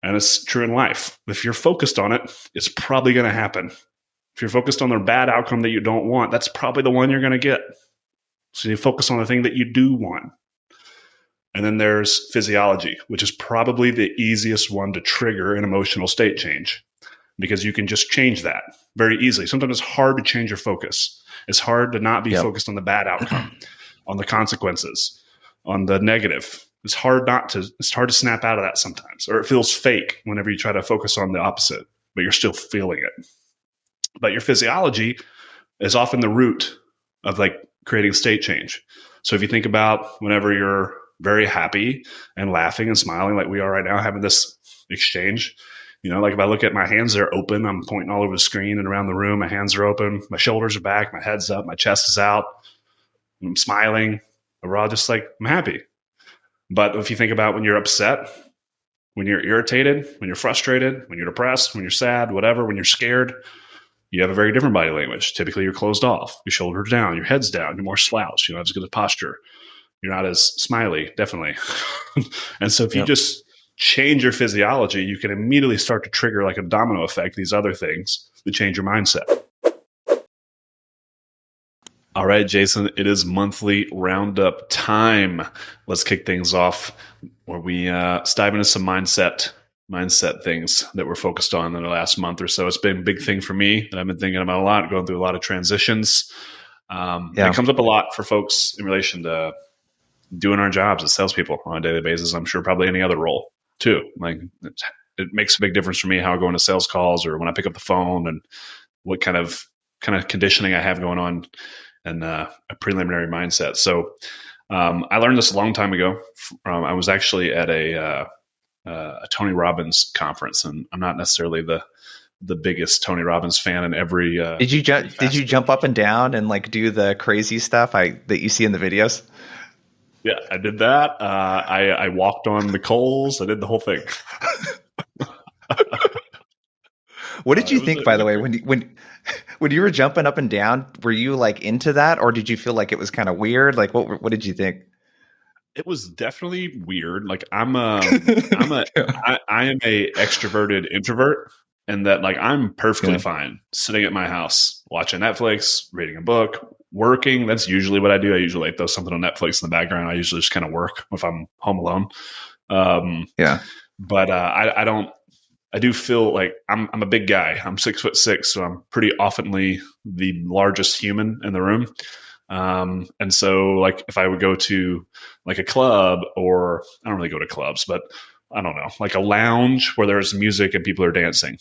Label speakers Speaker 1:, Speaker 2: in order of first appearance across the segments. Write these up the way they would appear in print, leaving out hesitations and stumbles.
Speaker 1: And it's true in life. If you're focused on it, it's probably going to happen. If you're focused on the bad outcome that you don't want, that's probably the one you're going to get. So you focus on the thing that you do want. And then there's physiology, which is probably the easiest one to trigger an emotional state change, because you can just change that very easily. Sometimes it's hard to change your focus. It's hard to not be focused on the bad outcome, on the consequences, on the negative. It's hard to snap out of that sometimes, or it feels fake whenever you try to focus on the opposite, but you're still feeling it. But your physiology is often the root of like creating state change. So if you think about whenever you're very happy and laughing and smiling like we are right now, having this exchange, like if I look at my hands, they're open. I'm pointing all over the screen and around the room. My hands are open. My shoulders are back. My head's up. My chest is out. I'm smiling. Overall, just like I'm happy. But if you think about when you're upset, when you're irritated, when you're frustrated, when you're depressed, when you're sad, whatever, when you're scared, you have a very different body language. Typically, you're closed off. Your shoulders down. Your head's down. You're more slouched. You don't have as good a posture. You're not as smiley, definitely. And so if you just change your physiology, you can immediately start to trigger like a domino effect, these other things that change your mindset. All right, Jason, it is monthly roundup time. Let's kick things off where we dive into some mindset things that we're focused on in the last month or so. It's been a big thing for me that I've been thinking about a lot, going through a lot of transitions. It comes up a lot for folks in relation to doing our jobs as salespeople on a daily basis. I'm sure probably any other role too. Like it makes a big difference for me how I go into sales calls or when I pick up the phone and what kind of conditioning I have going on and a preliminary mindset. So I learned this a long time ago. I was actually at a Tony Robbins conference, and I'm not necessarily the biggest Tony Robbins fan in every.
Speaker 2: Did you jump up and down and like do the crazy stuff that you see in the videos?
Speaker 1: Yeah, I did that. I walked on the coals. I did the whole thing.
Speaker 2: What did you think, by the way, when you were jumping up and down? Were you like into that, or did you feel like it was kind of weird? Like, what did you think?
Speaker 1: It was definitely weird. Like I am a extroverted introvert, and that like I'm perfectly fine sitting at my house watching Netflix, reading a book, working. That's usually what I do. I usually like throw something on Netflix in the background. I usually just kind of work if I'm home alone. But I don't. I do feel like I'm a big guy. I'm 6'6", so I'm pretty oftenly the largest human in the room. And so like if I would go to like a club, or I don't really go to clubs, but I don't know, like a lounge where there's music and people are dancing.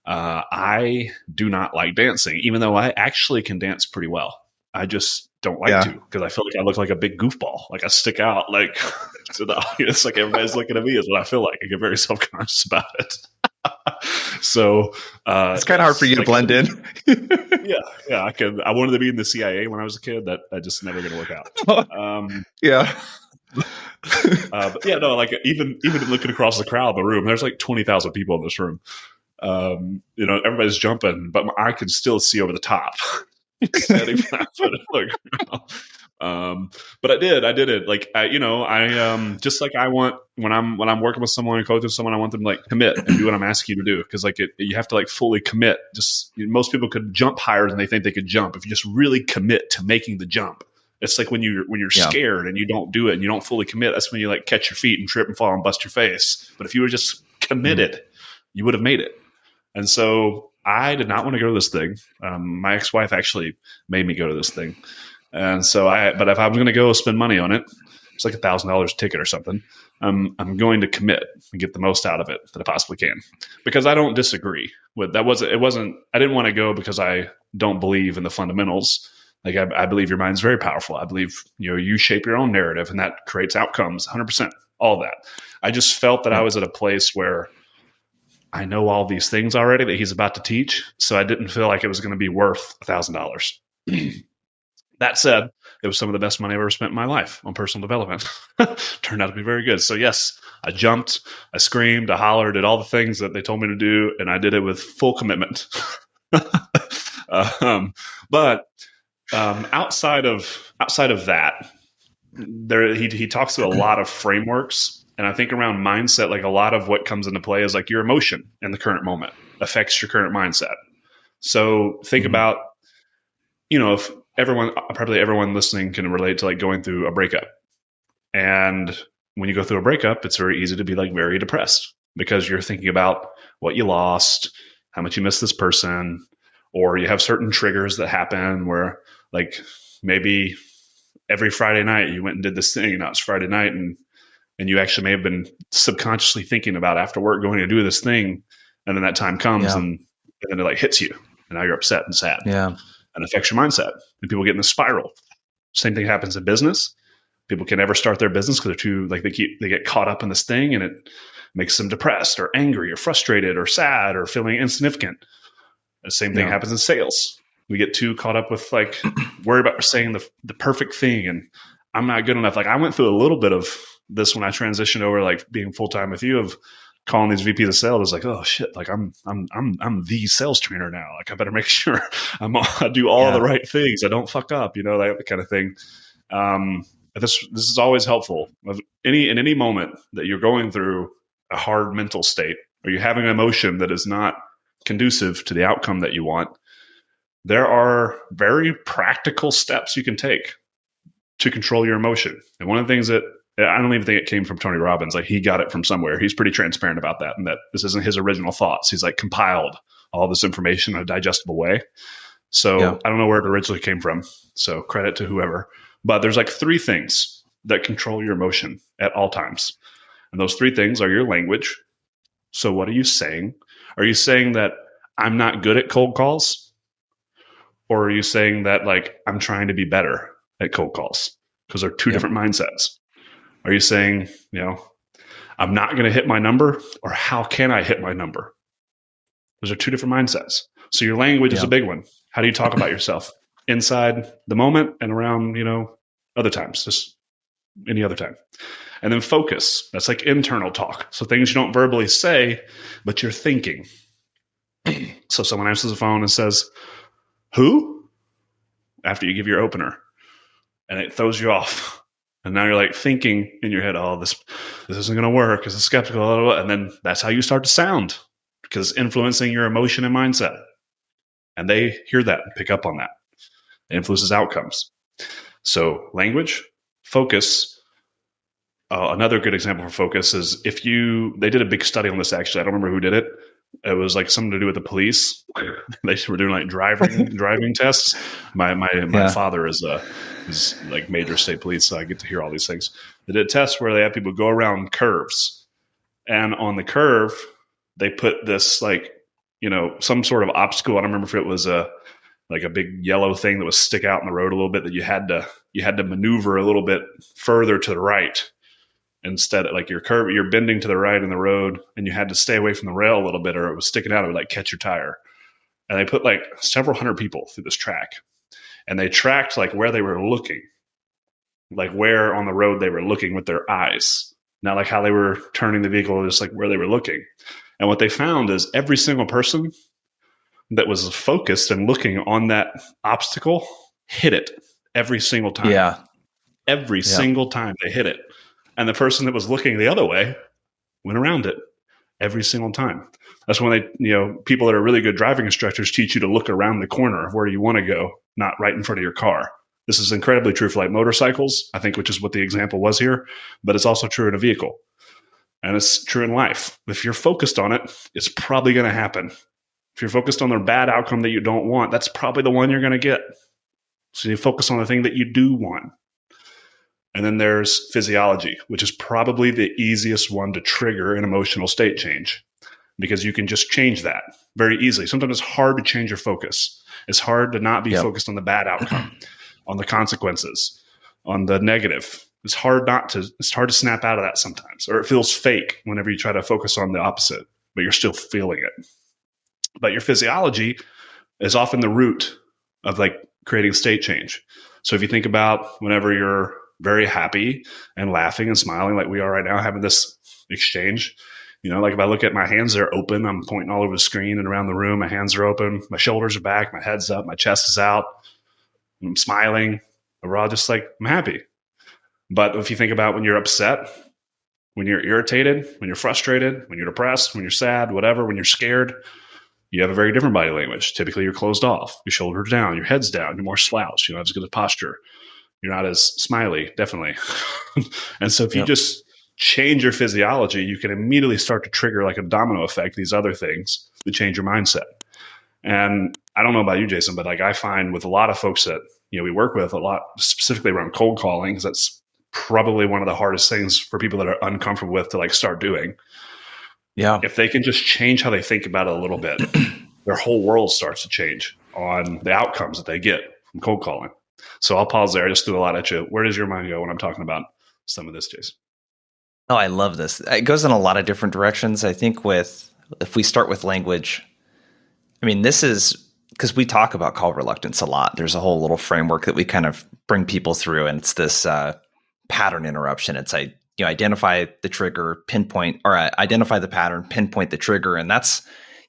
Speaker 1: I do not like dancing, even though I actually can dance pretty well. I just don't like to, because I feel like I look like a big goofball. Like I stick out like to the audience, like everybody's looking at me is what I feel like. I get very self-conscious about it. So
Speaker 2: it's kind of hard for you to blend in.
Speaker 1: yeah. I wanted to be in the CIA when I was a kid. That just never going to work out. But yeah, no, like even looking across the crowd, the room, there's like 20,000 people in this room. Everybody's jumping, but I can still see over the top. Standing flat footed on the ground. But I did it. Like I just like I want when I'm working with someone and coaching someone, I want them to like commit and do what I'm asking you to do, because like you have to like fully commit. Just most people could jump higher than they think they could jump. If you just really commit to making the jump, it's like when you're scared and you don't do it and you don't fully commit. That's when you like catch your feet and trip and fall and bust your face. But if you were just committed, you would have made it. And so I did not want to go to this thing. My ex-wife actually made me go to this thing. And so but if I'm going to go spend money on it, it's like $1,000 a ticket or something. I'm going to commit and get the most out of it that I possibly can, because I don't disagree with that. I didn't want to go because I don't believe in the fundamentals. Like I believe your mind's very powerful. I believe, you shape your own narrative and that creates outcomes 100%, all that. I just felt that I was at a place where I know all these things already that he's about to teach. So I didn't feel like it was going to be worth $1,000. That said, it was some of the best money I've ever spent in my life on personal development. Turned out to be very good. So yes, I jumped, I screamed, I hollered, did all the things that they told me to do, and I did it with full commitment. But outside of that, he talks to a lot of frameworks And I think around mindset, like a lot of what comes into play is like your emotion in the current moment affects your current mindset. So think about, if probably everyone listening can relate to like going through a breakup. And when you go through a breakup, it's very easy to be like very depressed because you're thinking about what you lost, how much you miss this person, or you have certain triggers that happen where like maybe every Friday night you went and did this thing and now it's Friday night and you actually may have been subconsciously thinking about after work going to do this thing. And then that time comes and then it like hits you and now you're upset and sad and affects your mindset and people get in the spiral. Same thing happens in business. People can never start their business because they're too like they get caught up in this thing and it makes them depressed or angry or frustrated or sad or feeling insignificant. The same thing happens in sales. We get too caught up with like worry about saying the perfect thing and I'm not good enough. Like I went through a little bit of this when I transitioned over like being full time with you of calling these VPs of sales. It's like, oh shit, like I'm the sales trainer now. Like I better make sure I do all the right things. I don't fuck up, that kind of thing. This is always helpful. In any moment that you're going through a hard mental state or you're having an emotion that is not conducive to the outcome that you want, there are very practical steps you can take to control your emotion. And one of the things that I don't even think it came from Tony Robbins, like he got it from somewhere. He's pretty transparent about that and that this isn't his original thoughts. He's like compiled all this information in a digestible way. So I don't know where it originally came from. So credit to whoever. But there's like 3 things that control your emotion at all times. And those 3 things are your language. So what are you saying? Are you saying that I'm not good at cold calls? Or are you saying that like I'm trying to be better at cold calls? Because they're 2 different mindsets. Are you saying, I'm not going to hit my number? Or how can I hit my number? Those are 2 different mindsets. So your language is a big one. How do you talk about yourself? Inside the moment and around, other times, just any other time. And then focus. That's like internal talk. So things you don't verbally say, but you're thinking. So someone answers the phone and says, who? After you give your opener. And it throws you off. And now you're like thinking in your head, oh, this isn't going to work. This is skeptical. Blah, blah, blah. And then that's how you start to sound because it's influencing your emotion and mindset. And they hear that and pick up on that. It influences outcomes. So language, focus. Another good example for focus is they did a big study on this actually. I don't remember who did it. It was like something to do with the police. They were doing like driving tests. My father is like major state police, so I get to hear all these things. They did a test where they had people go around curves, and on the curve they put this like some sort of obstacle. I don't remember if it was a big yellow thing that would stick out in the road a little bit that you had to maneuver a little bit further to the right. Instead, like you're bending to the right in the road and you had to stay away from the rail a little bit or it was sticking out, it would like catch your tire. And they put like several hundred people through this track and they tracked like where they were looking, like where on the road they were looking with their eyes, not like how they were turning the vehicle, just like where they were looking. And what they found is every single person that was focused and looking on that obstacle hit it every single time.
Speaker 2: Yeah.
Speaker 1: Every single time they hit it. And the person that was looking the other way went around it every single time. That's when people that are really good driving instructors teach you to look around the corner of where you want to go, not right in front of your car. This is incredibly true for like motorcycles, I think, which is what the example was here, but it's also true in a vehicle. And it's true in life. If you're focused on it, it's probably going to happen. If you're focused on the bad outcome that you don't want, that's probably the one you're going to get. So you focus on the thing that you do want. And then there's physiology, which is probably the easiest one to trigger an emotional state change because you can just change that very easily. Sometimes it's hard to change your focus. It's hard to not be focused on the bad outcome, on the consequences, on the negative. It's hard to snap out of that sometimes, or it feels fake whenever you try to focus on the opposite, but you're still feeling it. But your physiology is often the root of like creating state change. So if you think about whenever you're very happy and laughing and smiling like we are right now, having this exchange, like if I look at my hands, they're open. I'm pointing all over the screen and around the room. My hands are open. My shoulders are back. My head's up. My chest is out. I'm smiling. We're all just like, I'm happy. But if you think about when you're upset, When you're irritated, when you're frustrated, when you're depressed, when you're sad, whatever, when you're scared, you have a very different body language. Typically, you're closed off, your shoulders down, your head's down, you're more slouched, you don't have as good a posture, you're not as smiley, definitely. And so if you
Speaker 2: Yep.
Speaker 1: just change your physiology, you can immediately start to trigger like a domino effect, these other things that change your mindset. And I don't know about you, Jason, but like I find with a lot of folks that we work with a lot, specifically around cold calling, because that's probably one of the hardest things for people that are uncomfortable with to like start doing.
Speaker 2: Yeah.
Speaker 1: If they can just change how they think about it a little bit, their whole world starts to change on the outcomes that they get from cold calling. So I'll pause there. I just threw a lot at you. Where does your mind go when I'm talking about some of this, Jason?
Speaker 2: Oh, I love this. It goes in a lot of different directions. I think if we start with language, I mean, this is because we talk about call reluctance a lot. There's a whole little framework that we kind of bring people through, and it's this pattern interruption. It's identify the trigger, pinpoint, or identify the pattern, pinpoint the trigger, and that's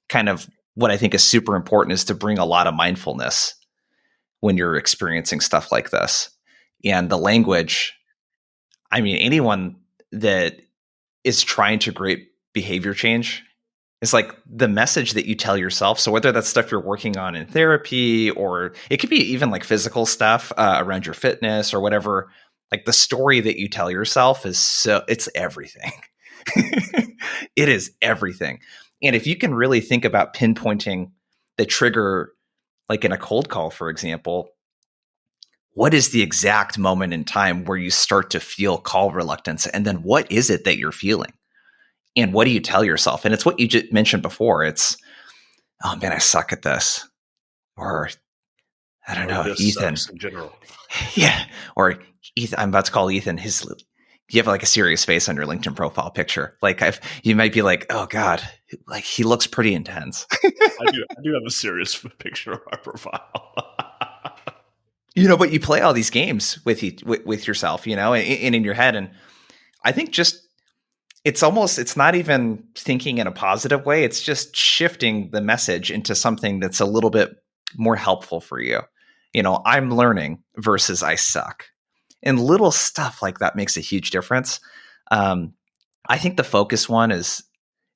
Speaker 2: kind of what I think is super important, is to bring a lot of mindfulness when you're experiencing stuff like this. And the language, I mean, anyone that is trying to create behavior change, it's like the message that you tell yourself. So whether that's stuff you're working on in therapy, or it could be even like physical stuff around your fitness or whatever, like the story that you tell yourself it's everything. It is everything. And if you can really think about pinpointing the trigger, like in a cold call, for example, what is the exact moment in time where you start to feel call reluctance? And then what is it that you're feeling? And what do you tell yourself? And it's what you just mentioned before. It's, oh man, I suck at this. Or I don't know,
Speaker 1: This
Speaker 2: Ethan.
Speaker 1: sucks in general.
Speaker 2: Yeah. Or Ethan, I'm about to call Ethan. You have like a serious face on your LinkedIn profile picture. Like you might be like, oh God, like he looks pretty intense.
Speaker 1: I do have a serious picture of my profile.
Speaker 2: But you play all these games with yourself, and in your head. And I think it's not even thinking in a positive way. It's just shifting the message into something that's a little bit more helpful for you. I'm learning versus I suck. And little stuff like that makes a huge difference. I think the focus one it's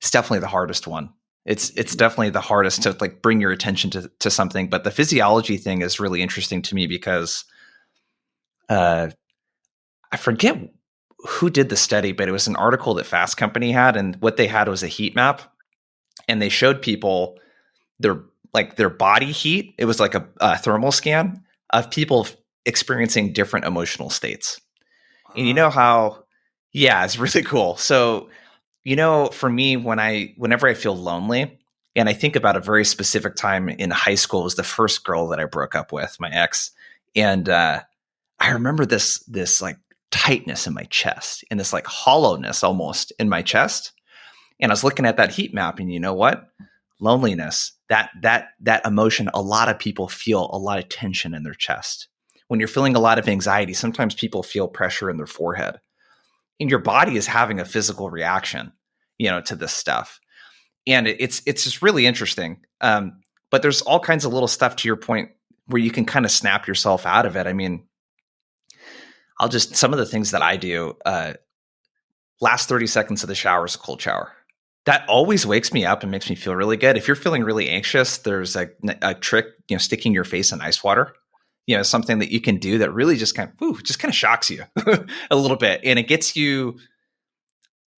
Speaker 2: definitely the hardest one. It's definitely the hardest to like bring your attention to something. But the physiology thing is really interesting to me because I forget who did the study, but it was an article that Fast Company had, and what they had was a heat map, and they showed people their body heat. It was like a thermal scan of people experiencing different emotional states. And you know how, yeah, it's really cool. So, for me, whenever I feel lonely, and I think about a very specific time in high school, it was the first girl that I broke up with, my ex, and I remember this like tightness in my chest and this like hollowness almost in my chest. And I was looking at that heat map, and you know what? Loneliness, that emotion, a lot of people feel a lot of tension in their chest. When you're feeling a lot of anxiety, sometimes people feel pressure in their forehead. And your body is having a physical reaction, to this stuff. And it's just really interesting. But there's all kinds of little stuff, to your point, where you can kind of snap yourself out of it. I mean, some of the things that I do, last 30 seconds of the shower is a cold shower. That always wakes me up and makes me feel really good. If you're feeling really anxious, there's a trick, sticking your face in ice water, something that you can do that really just kind of shocks you a little bit. And it gets you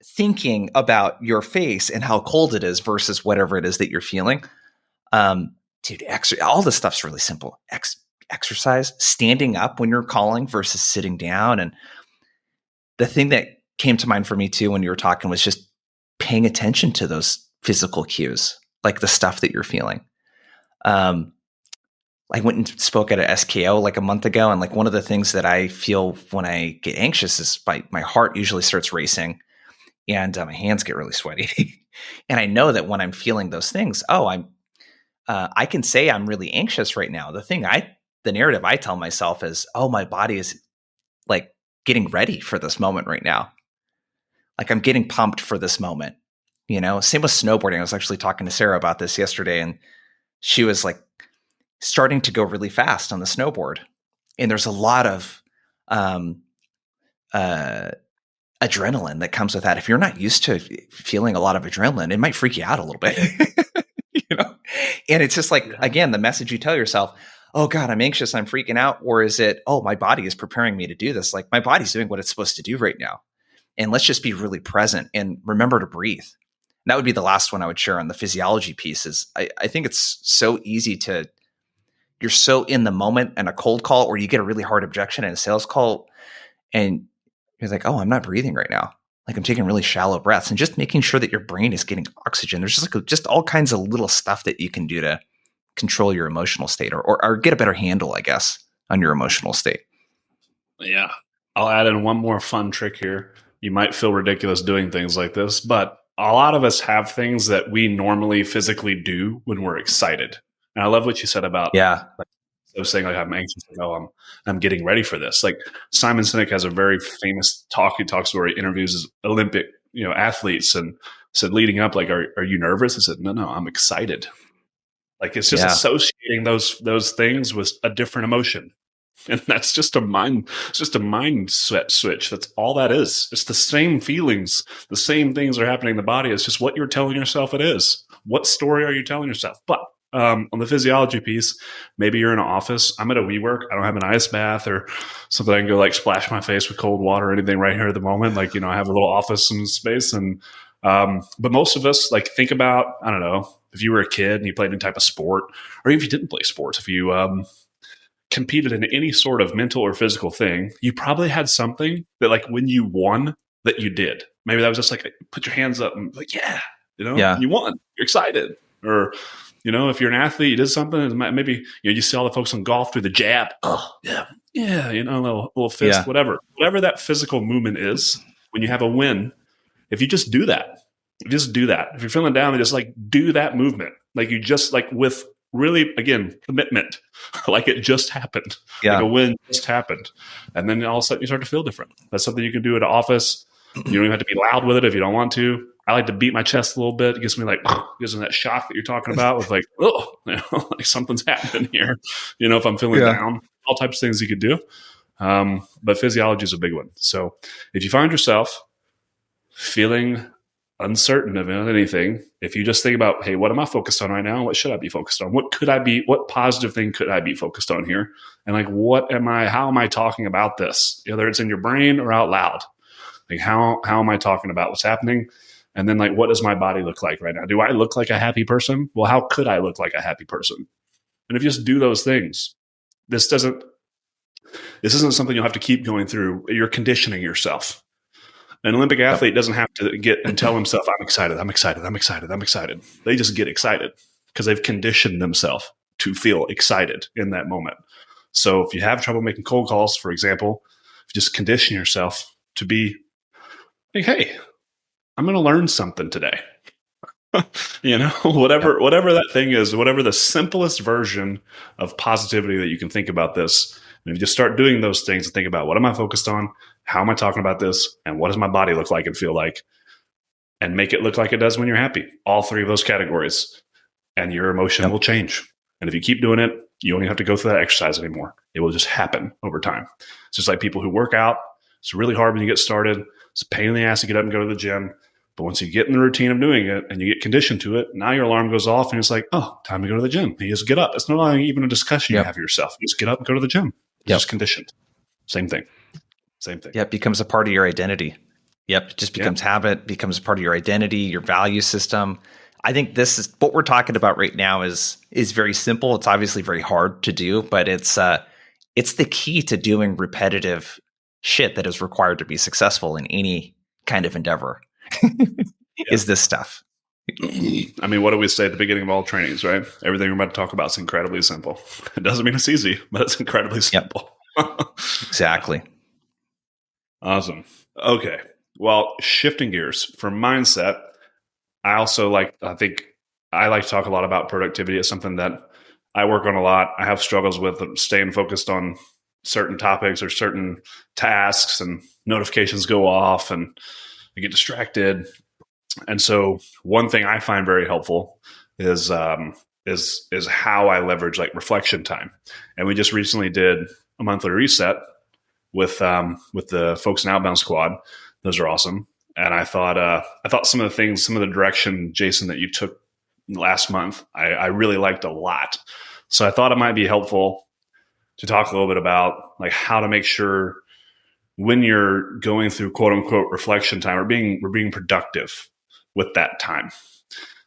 Speaker 2: thinking about your face and how cold it is versus whatever it is that you're feeling. Dude, all this stuff's really simple. Exercise, standing up when you're calling versus sitting down. And the thing that came to mind for me too when you were talking was just paying attention to those physical cues, like the stuff that you're feeling. I went and spoke at a SKO like a month ago, and like one of the things that I feel when I get anxious is my heart usually starts racing, and my hands get really sweaty. And I know that when I'm feeling those things, I can say I'm really anxious right now. The narrative I tell myself is, oh, my body is like getting ready for this moment right now. Like I'm getting pumped for this moment, same with snowboarding. I was actually talking to Sarah about this yesterday, and she was like starting to go really fast on the snowboard. And there's a lot of adrenaline that comes with that. If you're not used to feeling a lot of adrenaline, it might freak you out a little bit. And it's just like, again, the message you tell yourself, oh God, I'm anxious, I'm freaking out. Or is it, oh, my body is preparing me to do this. Like my body's doing what it's supposed to do right now. And let's just be really present and remember to breathe. And that would be the last one I would share on the physiology pieces. I think it's so easy you're so in the moment in a cold call, or you get a really hard objection in a sales call and you're like, oh, I'm not breathing right now. Like I'm taking really shallow breaths, and just making sure that your brain is getting oxygen. There's just all kinds of little stuff that you can do to control your emotional state or get a better handle, I guess, on your emotional state.
Speaker 1: Yeah. I'll add in one more fun trick here. You might feel ridiculous doing things like this, but a lot of us have things that we normally physically do when we're excited. And I love what you said about saying like I'm anxious, like, oh, I'm getting ready for this. Like Simon Sinek has a very famous talk he talks where he interviews Olympic, athletes and said leading up, like, are you nervous? I said, no, I'm excited. Like it's just associating those things with a different emotion. And that's just a mindset switch. That's all that is. It's the same feelings, the same things are happening in the body. It's just what you're telling yourself it is. What story are you telling yourself? But on the physiology piece, maybe you're in an office. I'm at a WeWork. I don't have an ice bath or something I can go like splash my face with cold water or anything right here at the moment. Like, I have a little office and space. And but most of us, like, think about, I don't know, if you were a kid and you played any type of sport, or even if you didn't play sports, if you competed in any sort of mental or physical thing, you probably had something that, like, when you won, that you did. Maybe that was just like, put your hands up and like, you won. You're excited. Or, if you're an athlete, you did something. Maybe you see all the folks in golf do the jab. Oh, yeah, a little fist, whatever that physical movement is. When you have a win, if you just do that, if you're feeling down, just like do that movement, like you just like with really, again, commitment, like it just happened. Like a win just happened, and then all of a sudden you start to feel different. That's something you can do at an office. You don't even have to be loud with it if you don't want to. I like to beat my chest a little bit. It gives me gives me that shock that you're talking about with like, like something's happening here. If I'm feeling down, all types of things you could do. But physiology is a big one. So if you find yourself feeling uncertain of anything, if you just think about, hey, what am I focused on right now? What should I be focused on? What positive thing could I be focused on here? And like, how am I talking about this? Whether it's in your brain or out loud. Like, how am I talking about what's happening? And then, like, what does my body look like right now? Do I look like a happy person? Well, how could I look like a happy person? And if you just do those things, this isn't something you'll have to keep going through. You're conditioning yourself. An Olympic athlete doesn't have to get and tell himself, I'm excited, I'm excited, I'm excited, I'm excited. They just get excited because they've conditioned themselves to feel excited in that moment. So if you have trouble making cold calls, for example, if you just condition yourself to be like, hey, I'm going to learn something today. Whatever that thing is, whatever the simplest version of positivity that you can think about this. And if you just start doing those things and think about, what am I focused on? How am I talking about this? And what does my body look like and feel like? And make it look like it does when you're happy. All three of those categories. And your emotion will change. And if you keep doing it, you don't even have to go through that exercise anymore. It will just happen over time. It's just like people who work out. It's really hard when you get started. It's a pain in the ass to get up and go to the gym. But once you get in the routine of doing it and you get conditioned to it, now your alarm goes off and it's like, oh, time to go to the gym. You just get up. It's no longer even a discussion you have yourself. You just get up and go to the gym. It's just conditioned. Same thing. Yeah,
Speaker 2: it becomes a part of your identity. Yep, it just becomes habit, becomes a part of your identity, your value system. I think this is what we're talking about right now is very simple. It's obviously very hard to do, but it's the key to doing repetitive shit that is required to be successful in any kind of endeavor. Is this stuff.
Speaker 1: I mean, what do we say at the beginning of all trainings, right? Everything we're about to talk about is incredibly simple. It doesn't mean it's easy, but it's incredibly simple.
Speaker 2: Exactly.
Speaker 1: Awesome. Okay. Well, shifting gears for mindset, I think I like to talk a lot about productivity. It's something that I work on a lot. I have struggles with staying focused on certain topics or certain tasks, and notifications go off and I get distracted. And so one thing I find very helpful is how I leverage like reflection time. And we just recently did a monthly reset with the folks in Outbound Squad. Those are awesome. And I thought some of the things, some of the direction, Jason, that you took last month, I really liked a lot. So I thought it might be helpful to talk a little bit about like how to make sure when you're going through quote unquote reflection time, we're being productive with that time.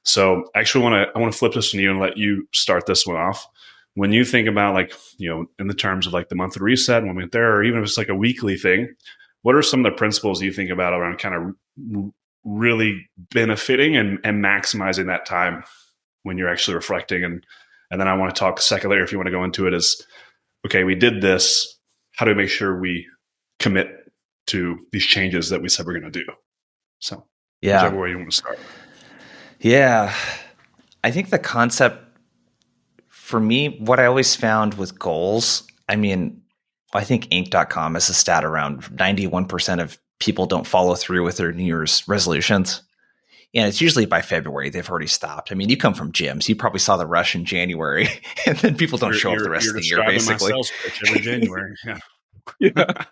Speaker 1: So actually I want to flip this to you and let you start this one off. When you think about like, in the terms of like the monthly reset, when we went there, or even if it's like a weekly thing, what are some of the principles you think about around kind of really benefiting and maximizing that time when you're actually reflecting? And then I want to talk second layer, if you want to go into it, is, okay, we did this. How do we make sure we commit to these changes that we said we're going to do? So whichever way you want to start.
Speaker 2: Yeah. I think the concept for me, what I always found with goals, I mean, I think Inc.com has a stat around 91% of people don't follow through with their New Year's resolutions. And it's usually by February, they've already stopped. I mean, you come from gyms. You probably saw the rush in January, and then people don't show up the rest of the year, basically.
Speaker 1: My sales pitch every January. Yeah.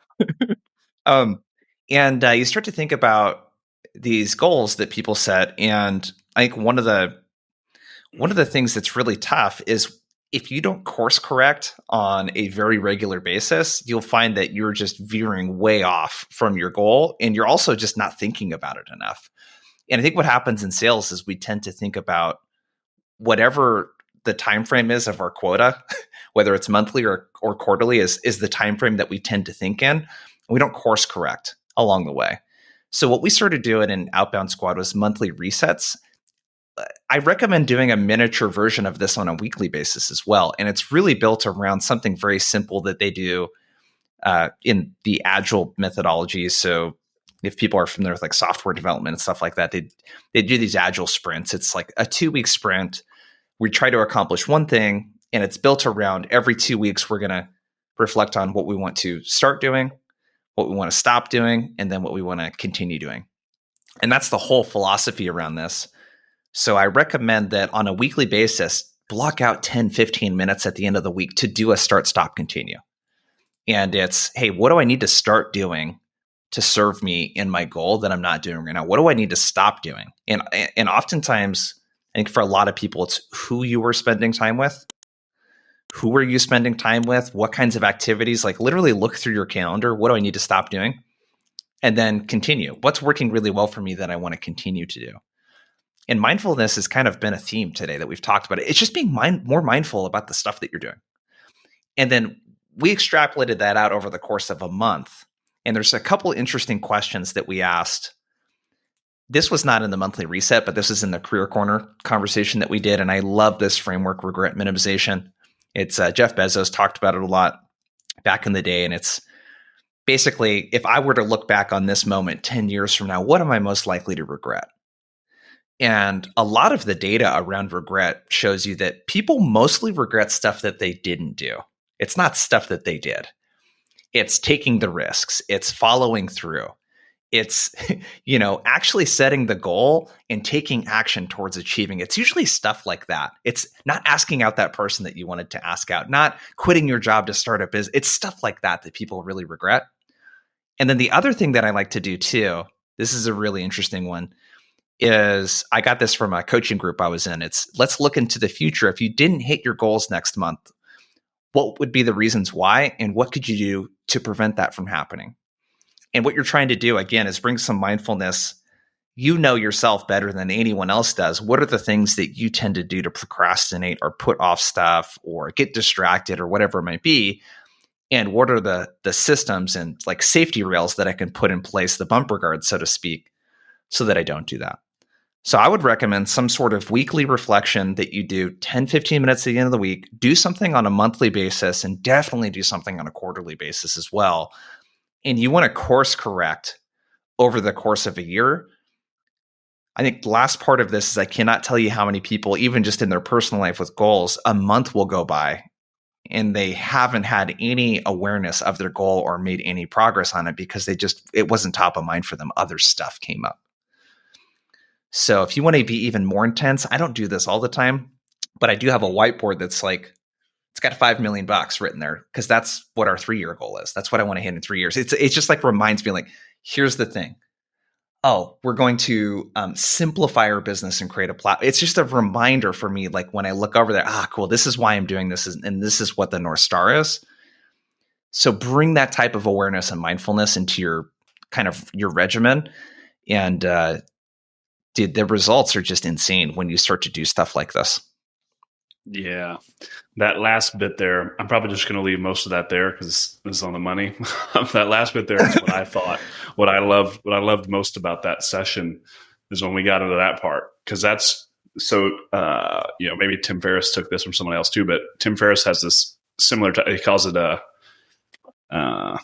Speaker 2: And you start to think about these goals that people set. And I think one of the things that's really tough is if you don't course correct on a very regular basis, you'll find that you're just veering way off from your goal. And you're also just not thinking about it enough. And I think what happens in sales is we tend to think about whatever the time frame is of our quota, whether it's monthly or quarterly, is the time frame that we tend to think in. We don't course correct along the way. So what we started doing in Outbound Squad was monthly resets. I recommend doing a miniature version of this on a weekly basis as well. And it's really built around something very simple that they do in the agile methodology. So if people are familiar with like software development and stuff like that, they do these agile sprints. It's like a 2-week sprint. We try to accomplish one thing, and it's built around every 2 weeks, we're going to reflect on what we want to start doing, what we want to stop doing, and then what we want to continue doing. And that's the whole philosophy around this. So I recommend that on a weekly basis, block out 10, 15 minutes at the end of the week to do a start, stop, continue. And it's, hey, what do I need to start doing to serve me in my goal that I'm not doing right now? What do I need to stop doing? And oftentimes, I think for a lot of people, it's who you were spending time with. Who were you spending time with? What kinds of activities? Like literally look through your calendar. What do I need to stop doing? And then continue. What's working really well for me that I want to continue to do? And mindfulness has kind of been a theme today that we've talked about. It's just being more mindful about the stuff that you're doing. And then we extrapolated that out over the course of a month. And there's a couple interesting questions that we asked. This was not in the monthly reset, but this is in the Career Corner conversation that we did. And I love this framework, regret minimization. It's Jeff Bezos talked about it a lot back in the day. And it's basically, if I were to look back on this moment 10 years from now, what am I most likely to regret? And a lot of the data around regret shows you that people mostly regret stuff that they didn't do. It's not stuff that they did. It's taking the risks. It's following through. It's, actually setting the goal and taking action towards achieving. It's usually stuff like that. It's not asking out that person that you wanted to ask out, not quitting your job to start a business. It's stuff like that that people really regret. And then the other thing that I like to do too, this is a really interesting one, is I got this from a coaching group I was in. It's let's look into the future. If you didn't hit your goals next month, what would be the reasons why? And what could you do to prevent that from happening? And what you're trying to do, again, is bring some mindfulness. You know yourself better than anyone else does. What are the things that you tend to do to procrastinate or put off stuff or get distracted or whatever it might be? And what are the systems and like safety rails that I can put in place, the bumper guards, so to speak, so that I don't do that? So I would recommend some sort of weekly reflection that you do 10, 15 minutes at the end of the week. Do something on a monthly basis and definitely do something on a quarterly basis as well. And you want to course correct over the course of a year. I think the last part of this is I cannot tell you how many people, even just in their personal life with goals, a month will go by and they haven't had any awareness of their goal or made any progress on it because it wasn't top of mind for them. Other stuff came up. So if you want to be even more intense, I don't do this all the time, but I do have a whiteboard that's like, it's got $5 million written there because that's what our 3-year goal is. That's what I want to hit in 3 years. It's just like reminds me like, here's the thing. oh, we're going to simplify our business and create a platform. It's just a reminder for me, like when I look over there, cool, this is why I'm doing this, and this is what the North Star is. So bring that type of awareness and mindfulness into your kind of your regimen. And dude, the results are just insane when you start to do stuff like this.
Speaker 1: Yeah. That last bit there, I'm probably just going to leave most of that there because this is on the money. That last bit there is what I thought. What I loved most about that session is when we got into that part, because that's so. Maybe Tim Ferriss took this from someone else too, but Tim Ferriss has this similar. He calls it a. I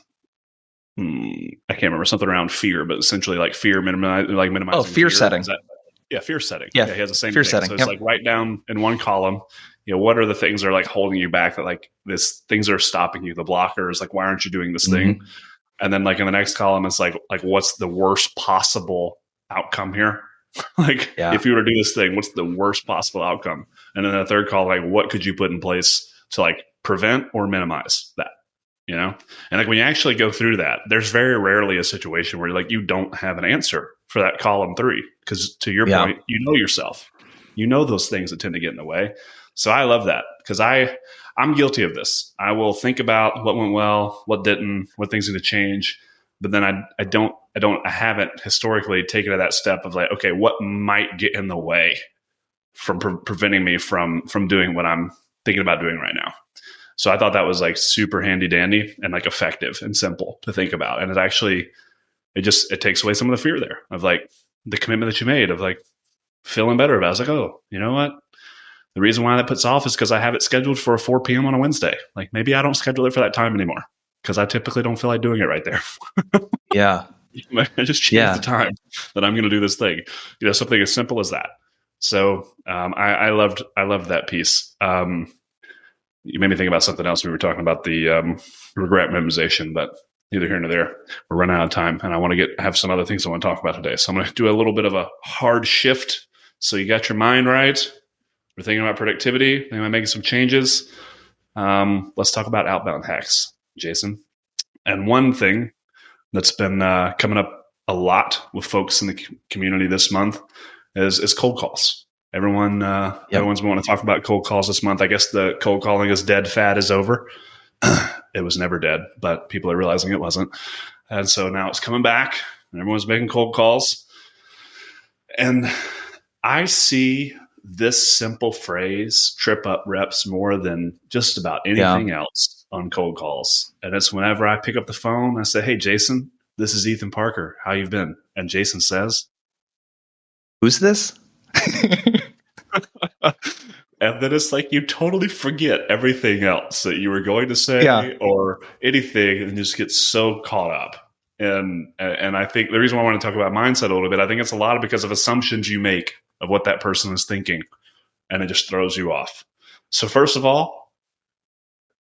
Speaker 1: can't remember, something around fear, but essentially like minimizing.
Speaker 2: Oh, fear setting.
Speaker 1: Fear setting.
Speaker 2: Yeah,
Speaker 1: he has the same
Speaker 2: fear
Speaker 1: thing.
Speaker 2: setting.
Speaker 1: So it's like write down in one column, what are the things that are like holding you back, that like things are stopping you, the blockers, like why aren't you doing this thing? And then like in the next column, it's like what's the worst possible outcome here? If you were to do this thing, what's the worst possible outcome? And then the third column, like what could you put in place to like prevent or minimize that? And like when you actually go through that, there's very rarely a situation where like you don't have an answer for that column 3, because to your point, you know yourself, those things that tend to get in the way. So I love that, because I'm guilty of this. I will think about what went well, what didn't, what things need to change, but then I haven't historically taken to that step of like, okay, what might get in the way from preventing me from doing what I'm thinking about doing right now. So I thought that was like super handy dandy and like effective and simple to think about. And it takes away some of the fear there of like the commitment that you made of like feeling better about it. I was like, oh, you know what? The reason why that puts off is because I have it scheduled for 4 p.m. on a Wednesday. Like maybe I don't schedule it for that time anymore because I typically don't feel like doing it right there.
Speaker 2: Yeah.
Speaker 1: I just change the time that I'm going to do this thing. Something as simple as that. So I loved that piece. You made me think about something else. We were talking about the regret minimization, but neither here nor there. We're running out of time, and I want to have some other things I want to talk about today. So I'm going to do a little bit of a hard shift. So you got your mind right. We're thinking about productivity. Thinking about making some changes. Let's talk about outbound hacks, Jason. And one thing that's been coming up a lot with folks in the community this month is cold calls. Everyone's been wanting to talk about cold calls this month. I guess the cold calling is dead fad is over. It was never dead, but people are realizing it wasn't. And so now it's coming back and everyone's making cold calls. And I see this simple phrase trip up reps more than just about anything else on cold calls. And it's whenever I pick up the phone, I say, hey, Jason, this is Ethan Parker. How you been? And Jason says,
Speaker 2: who's this?
Speaker 1: And then it's like you totally forget everything else that you were going to say or anything and just get so caught up. And I think the reason why I want to talk about mindset a little bit, I think it's a lot of because of assumptions you make of what that person is thinking, and it just throws you off. So first of all,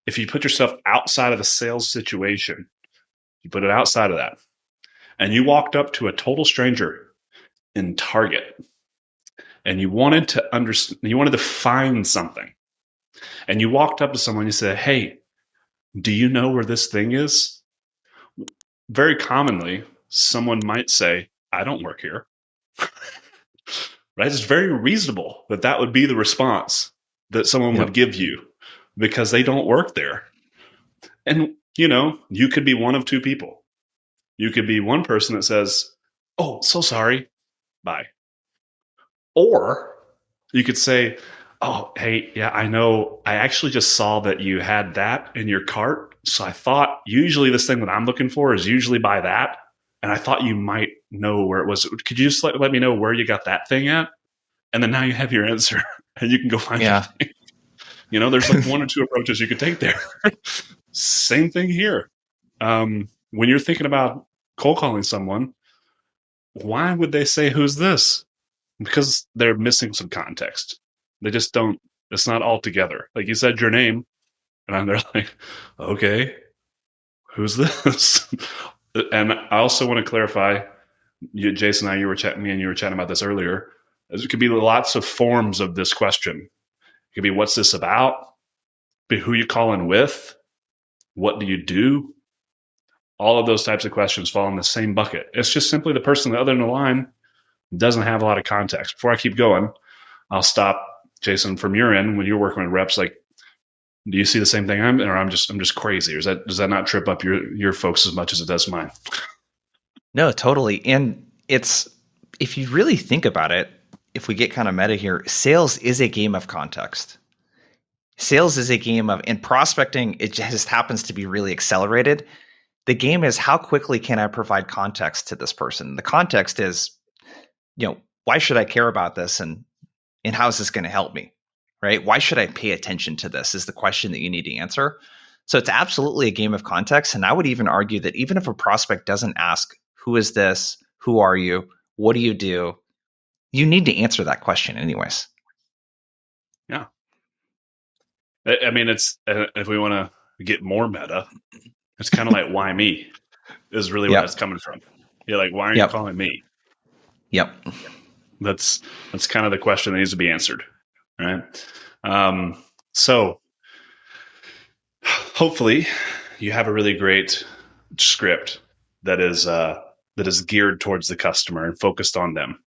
Speaker 1: if you put yourself outside of the sales situation, you put it outside of that, and you walked up to a total stranger in Target, and you wanted to understand, you wanted to find something, and you walked up to someone and you said, hey, do you know where this thing is? Very commonly, someone might say, I don't work here. Right? It's very reasonable that would be the response that someone would give you because they don't work there. And, you could be one of two people. You could be one person that says, oh, so sorry. Bye. Or you could say, oh, hey, yeah, I know. I actually just saw that you had that in your cart. So I thought usually this thing that I'm looking for is usually by that. And I thought you might know where it was. Could you just let me know where you got that thing at? And then now you have your answer and you can go find your thing. There's like one or two approaches you could take there. Same thing here. When you're thinking about cold calling someone, why would they say, who's this? Because they're missing some context. They just don't, it's not all together. Like you said your name, and they're like, okay, who's this? And I also want to clarify, Jason and I, you were chatting about this earlier. There could be lots of forms of this question. It could be, what's this about? Be who you calling with? What do you do? All of those types of questions fall in the same bucket. It's just simply the person on the other end of the line doesn't have a lot of context. Before I keep going, I'll stop, Jason, from your end when you're working with reps. Like, do you see the same thing I'm just crazy? Or does that not trip up your folks as much as it does mine?
Speaker 2: No, totally. And if you really think about it, if we get kind of meta here, sales is a game of context. Sales is a game of, and prospecting, it just happens to be really accelerated. The game is, how quickly can I provide context to this person? The context is, why should I care about this, and how is this going to help me? Right? Why should I pay attention to this is the question that you need to answer. So it's absolutely a game of context. And I would even argue that even if a prospect doesn't ask, who is this? Who are you? What do? You need to answer that question anyways.
Speaker 1: Yeah. I mean, it's if we want to get more meta, it's kind of like, why me is really where that's coming from. You're like, why are you calling me?
Speaker 2: Yep.
Speaker 1: That's kind of the question that needs to be answered. Right. So hopefully you have a really great script that is geared towards the customer and focused on them.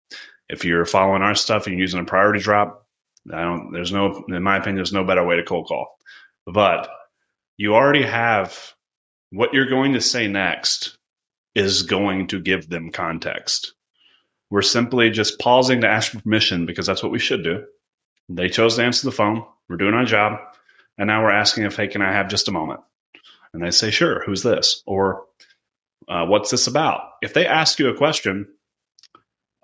Speaker 1: If you're following our stuff and you're using a priority drop, in my opinion, there's no better way to cold call. But you already have what you're going to say next is going to give them context. We're simply just pausing to ask for permission because that's what we should do. They chose to answer the phone. We're doing our job. And now we're asking if, hey, can I have just a moment? And they say, sure, who's this? Or what's this about? If they ask you a question,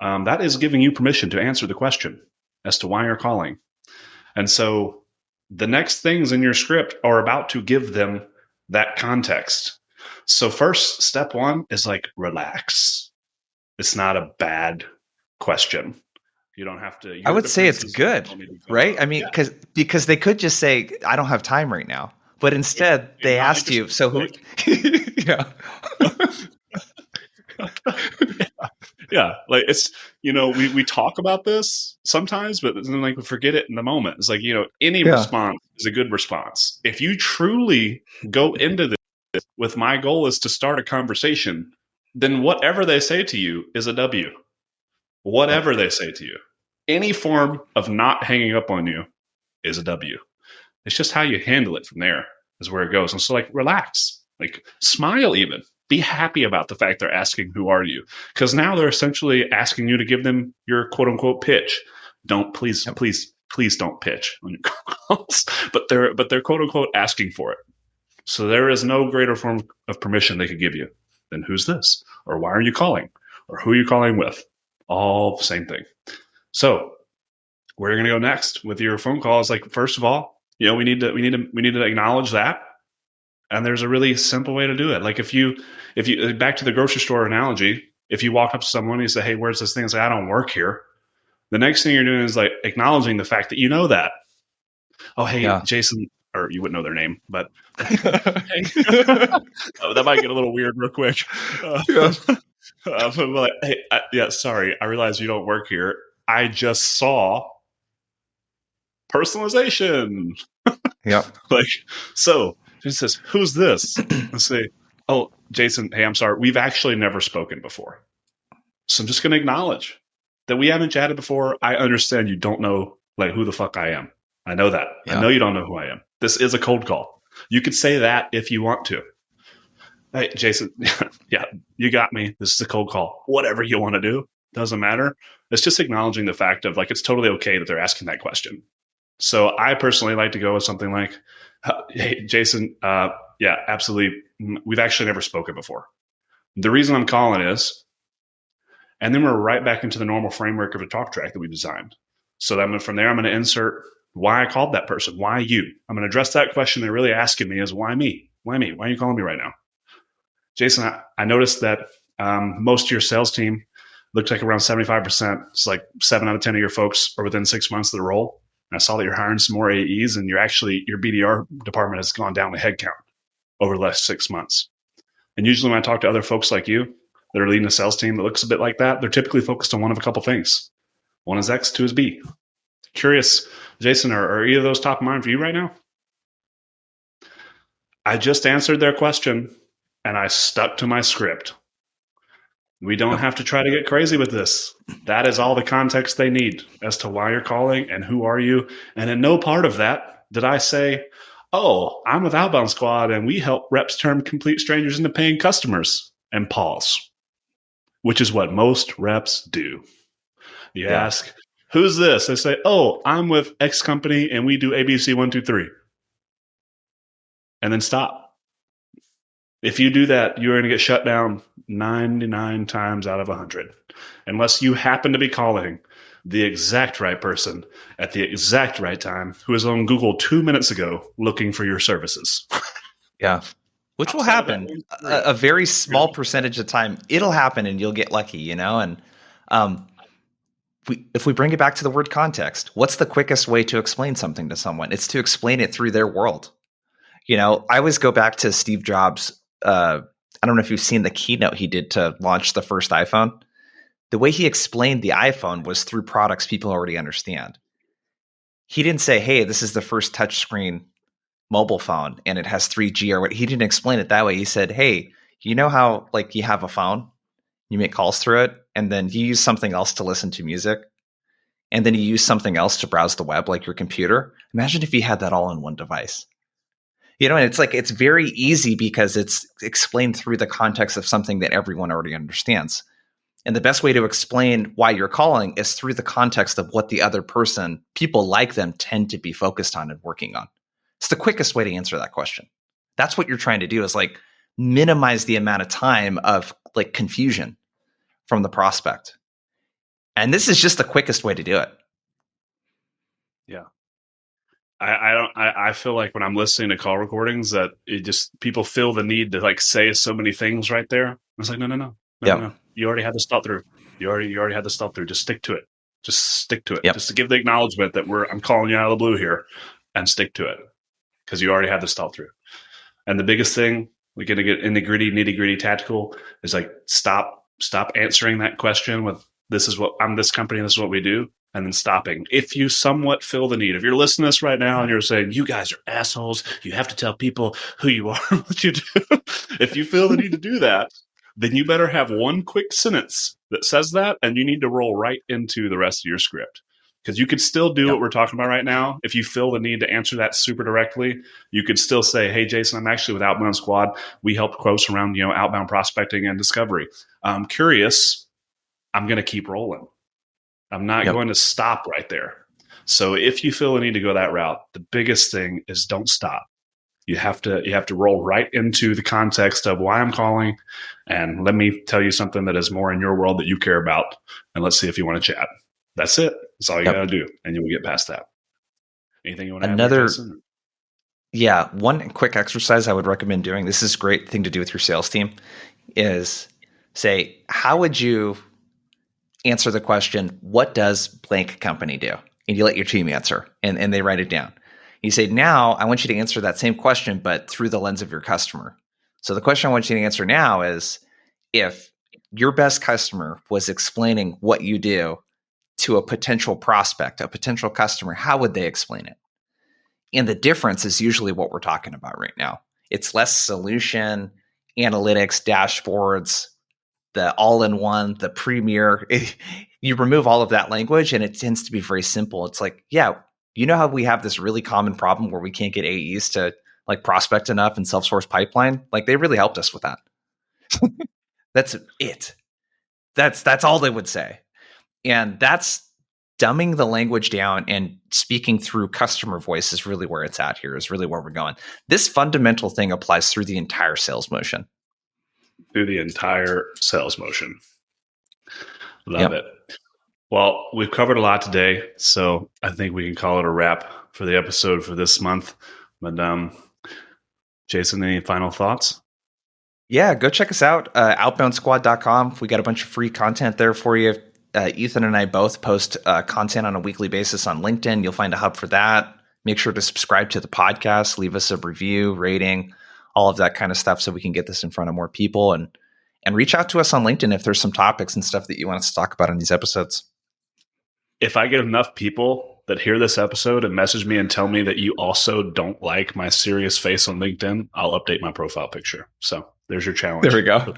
Speaker 1: that is giving you permission to answer the question as to why you're calling. And so the next things in your script are about to give them that context. So first, step one is like, relax. It's not a bad question. You don't have to.
Speaker 2: I would say it's good, right? I mean, because they could just say, I don't have time right now. But instead, they asked you, so who? Yeah.
Speaker 1: Yeah, like it's we talk about this sometimes, but then like we forget it in the moment. It's like any response is a good response. If you truly go into this with my goal is to start a conversation, then whatever they say to you is a W. Whatever they say to you, any form of not hanging up on you is a W. It's just how you handle it from there is where it goes. And so like relax, like smile even. Be happy about the fact they're asking, who are you? Because now they're essentially asking you to give them your quote unquote pitch. Please don't pitch on your calls. But they're quote unquote asking for it. So there is no greater form of permission they could give you than who's this? Or why are you calling? Or who are you calling with? All the same thing. So where you're gonna go next with your phone call is like, first of all, we need to acknowledge that. And there's a really simple way to do it. Like if you back to the grocery store analogy, if you walk up to someone and you say, hey, where's this thing? And say, I don't work here. The next thing you're doing is like acknowledging the fact that you know that. Oh, hey, Jason, or you wouldn't know their name, but that might get a little weird real quick. But hey, sorry, I realize you don't work here. I just saw personalization.
Speaker 2: Yeah.
Speaker 1: Like, so he says, who's this? Let's say, oh, Jason, hey, I'm sorry. We've actually never spoken before. So I'm just going to acknowledge that we haven't chatted before. I understand you don't know like who the fuck I am. I know that. Yeah. I know you don't know who I am. This is a cold call. You could say that if you want to. Hey, Jason, yeah, you got me. This is a cold call. Whatever you want to do, doesn't matter. It's just acknowledging the fact of like, it's totally okay that they're asking that question. So I personally like to go with something like, hey, Jason, yeah, absolutely. We've actually never spoken before. The reason I'm calling is, and then we're right back into the normal framework of a talk track that we designed. So from there, I'm going to insert why I called that person. Why you? I'm going to address that question they're really asking me is why me? Why me? Why are you calling me right now? Jason, I noticed that most of your sales team looked like around 75%. It's like 7 out of 10 of your folks are within 6 months of the role. And I saw that you're hiring some more AEs and your BDR department has gone down the headcount over the last 6 months. And usually when I talk to other folks like you that are leading a sales team that looks a bit like that, they're typically focused on one of a couple things. One is X, two is B. Curious, Jason, are either of those top of mind for you right now? I just answered their question, and I stuck to my script. We don't have to try to get crazy with this. That is all the context they need as to why you're calling and who are you. And in no part of that did I say, oh, I'm with Outbound Squad and we help reps turn complete strangers into paying customers, and pause, which is what most reps do. You ask, who's this? They say, oh, I'm with X company and we do ABC 123. And then stop. If you do that, you're going to get shut down 99 times out of 100, unless you happen to be calling the exact right person at the exact right time who was on Google 2 minutes ago looking for your services.
Speaker 2: Yeah. Which will happen a very small percentage of time. It'll happen and you'll get lucky, you know? And if we bring it back to the word context, what's the quickest way to explain something to someone? It's to explain it through their world. You know, I always go back to Steve Jobs. I don't know if you've seen the keynote he did to launch the first iPhone. The way he explained the iPhone was through products people already understand. He didn't say, hey, this is the first touchscreen mobile phone and it has 3G or what. He didn't explain it that way. He said, hey, you know how like you have a phone, you make calls through it, and then you use something else to listen to music, and then you use something else to browse the web like your computer. Imagine if you had that all in one device. You know, and it's like, it's very easy because it's explained through the context of something that everyone already understands. And the best way to explain why you're calling is through the context of what the other person, people like them, tend to be focused on and working on. It's the quickest way to answer that question. That's what you're trying to do, is like minimize the amount of time of like confusion from the prospect. And this is just the quickest way to do it.
Speaker 1: Yeah. I feel like when I'm listening to call recordings that it just, people feel the need to like say so many things right there. I was like, no. You already had this thought through. You already had this thought through. Just stick to it. Just stick to it.
Speaker 2: Yep.
Speaker 1: Just to give the acknowledgement that I'm calling you out of the blue here, and stick to it because you already had this thought through. And the biggest thing, we're going to get in the nitty gritty tactical, is like stop answering that question with I'm this company, this is what we do. And then stopping. If you somewhat feel the need, if you're listening to this right now and you're saying, you guys are assholes, you have to tell people who you are, what you do. If you feel the need to do that, then you better have one quick sentence that says that, and you need to roll right into the rest of your script. Because you could still do what we're talking about right now. If you feel the need to answer that super directly, you could still say, hey, Jason, I'm actually with Outbound Squad. We help quotes around, outbound prospecting and discovery. I'm curious. I'm going to keep rolling. I'm not going to stop right there. So if you feel the need to go that route, the biggest thing is don't stop. You have to roll right into the context of why I'm calling, and let me tell you something that is more in your world that you care about, and let's see if you want to chat. That's it. That's all you got to do, and you will get past that. Anything you want to add there, Jason?
Speaker 2: Yeah, one quick exercise I would recommend doing, this is a great thing to do with your sales team, is say, how would you answer the question, what does blank company do? And you let your team answer, and they write it down. You say, now I want you to answer that same question, but through the lens of your customer. So the question I want you to answer now is, if your best customer was explaining what you do to a potential prospect, a potential customer, how would they explain it? And the difference is usually what we're talking about right now. It's less solution, analytics, dashboards, the all-in-one, the premier. You remove all of that language and it tends to be very simple. It's like, yeah, you know how we have this really common problem where we can't get AEs to like prospect enough and self-source pipeline? Like, they really helped us with that. That's it. That's all they would say. And that's dumbing the language down and speaking through customer voice is really where it's at here, is really where we're going. This fundamental thing applies through the entire sales motion.
Speaker 1: Through the entire sales motion. Love it. Well, we've covered a lot today, so I think we can call it a wrap for the episode for this month. But Jason, any final thoughts?
Speaker 2: Yeah, go check us out, outboundsquad.com. We got a bunch of free content there for you. Ethan and I both post content on a weekly basis on LinkedIn. You'll find a hub for that. Make sure to subscribe to the podcast, leave us a review, rating, all of that kind of stuff so we can get this in front of more people. And reach out to us on LinkedIn if there's some topics and stuff that you want us to talk about in these episodes.
Speaker 1: If I get enough people that hear this episode and message me and tell me that you also don't like my serious face on LinkedIn, I'll update my profile picture. So There's your challenge.
Speaker 2: There we go.